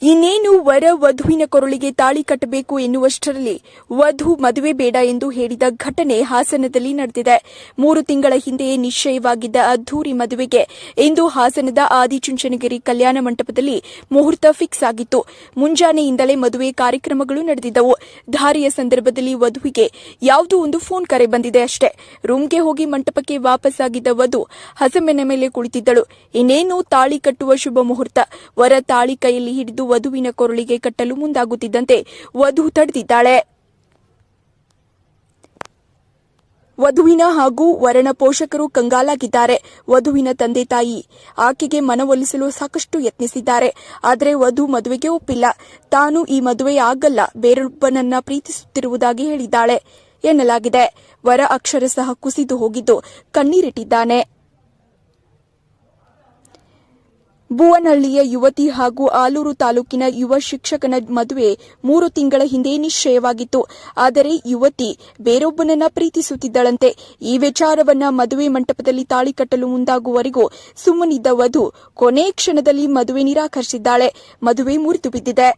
ಇನ್ನೇನು ವರ ವಧುವಿನ ಕೊರಳಿಗೆ ತಾಳಿ ಕಟ್ಟಬೇಕು ಎನ್ನುವಷ್ಟರಲ್ಲಿ ವಧು ಮದುವೆ ಬೇಡ ಎಂದು ಹೇಳಿದ ಘಟನೆ ಹಾಸನದಲ್ಲಿ ನಡೆದಿದೆ. 3 ತಿಂಗಳ ಹಿಂದೆಯೇ ನಿಶ್ಚಯವಾಗಿದ್ದ ಅದ್ದೂರಿ ಮದುವೆಗೆ ಇಂದು ಹಾಸನದ ಆದಿಚುಂಚನಗಿರಿ ಕಲ್ಯಾಣ ಮಂಟಪದಲ್ಲಿ ಮುಹೂರ್ತ ಫಿಕ್ಸ್ ಆಗಿತ್ತು. ಮುಂಜಾನೆಯಿಂದಲೇ ಮದುವೆ ಕಾರ್ಯಕ್ರಮಗಳು ನಡೆದಿದ್ದವು. ಧಾರೆಯ ಸಂದರ್ಭದಲ್ಲಿ ವಧುವಿಗೆ ಯಾವುದೋ ಒಂದು ಫೋನ್ ಕರೆ ಬಂದಿದೆ ಅಷ್ಟೇ. ರೂಮ್ಗೆ ಹೋಗಿ ಮಂಟಪಕ್ಕೆ ವಾಪಸ್ ಆಗಿದ್ದ ವಧು ಹಸೆಮಣೆ ಮೇಲೆ ಕುಳಿತಿದ್ದಳು. ಇನ್ನೇನು ತಾಳಿ ಕಟ್ಟುವ ಶುಭ ಮುಹೂರ್ತ. ವರ ತಾಳಿ ಕೈಯಲ್ಲಿ ಹಿಡಿದು ವಧುವಿನ ಕೊರಳಿಗೆ ಕಟ್ಟಲು ಮುಂದಾಗುತ್ತಿದ್ದಂತೆ ವಧು ತಡೆದಿದ್ದಾಳೆ. ವಧುವಿನ ಹಾಗೂ ವರನ ಪೋಷಕರು ಕಂಗಾಲಾಗಿದ್ದಾರೆ. ವಧುವಿನ ತಂದೆ ತಾಯಿ ಆಕೆಗೆ ಮನವೊಲಿಸಲು ಸಾಕಷ್ಟು ಯತ್ನಿಸಿದ್ದಾರೆ. ಆದರೆ ವಧು ಮದುವೆಗೆ ಒಪ್ಪಿಲ್ಲ. ತಾನು ಈ ಮದುವೆ ಆಗಲ್ಲ, ಬೇರೊಬ್ಬನನ್ನ ಪ್ರೀತಿಸುತ್ತಿರುವುದಾಗಿ ಹೇಳಿದ್ದಾಳೆ ಎನ್ನಲಾಗಿದೆ. ವರ ಅಕ್ಷರಶಃ ಕುಸಿದು ಹೋಗಿದ್ದು ಕಣ್ಣೀರಿಟ್ಟಿದ್ದಾನೆ. ಭುವನಹಳ್ಳಿಯ ಯುವತಿ ಹಾಗೂ ಆಲೂರು ತಾಲೂಕಿನ ಯುವ ಶಿಕ್ಷಕನ ಮದುವೆ 3 ತಿಂಗಳ ಹಿಂದೆ ನಿಶ್ಚಯವಾಗಿತ್ತು. ಆದರೆ ಯುವತಿ ಬೇರೊಬ್ಬನನ್ನ ಪ್ರೀತಿಸುತ್ತಿದ್ದಳಂತೆ. ಈ ವಿಚಾರವನ್ನ ಮದುವೆ ಮಂಟಪದಲ್ಲಿ ತಾಳಿ ಕಟ್ಟಲು ಮುಂದಾಗುವವರೆಗೂ ಸುಮ್ಮನಿದ್ದ ವಧು ಕೊನೆ ಕ್ಷಣದಲ್ಲಿ ಮದುವೆ ನಿರಾಕರಿಸಿದ್ದಾಳೆ. ಮದುವೆ ಮುರಿದು ಬಿದ್ದಿದೆ.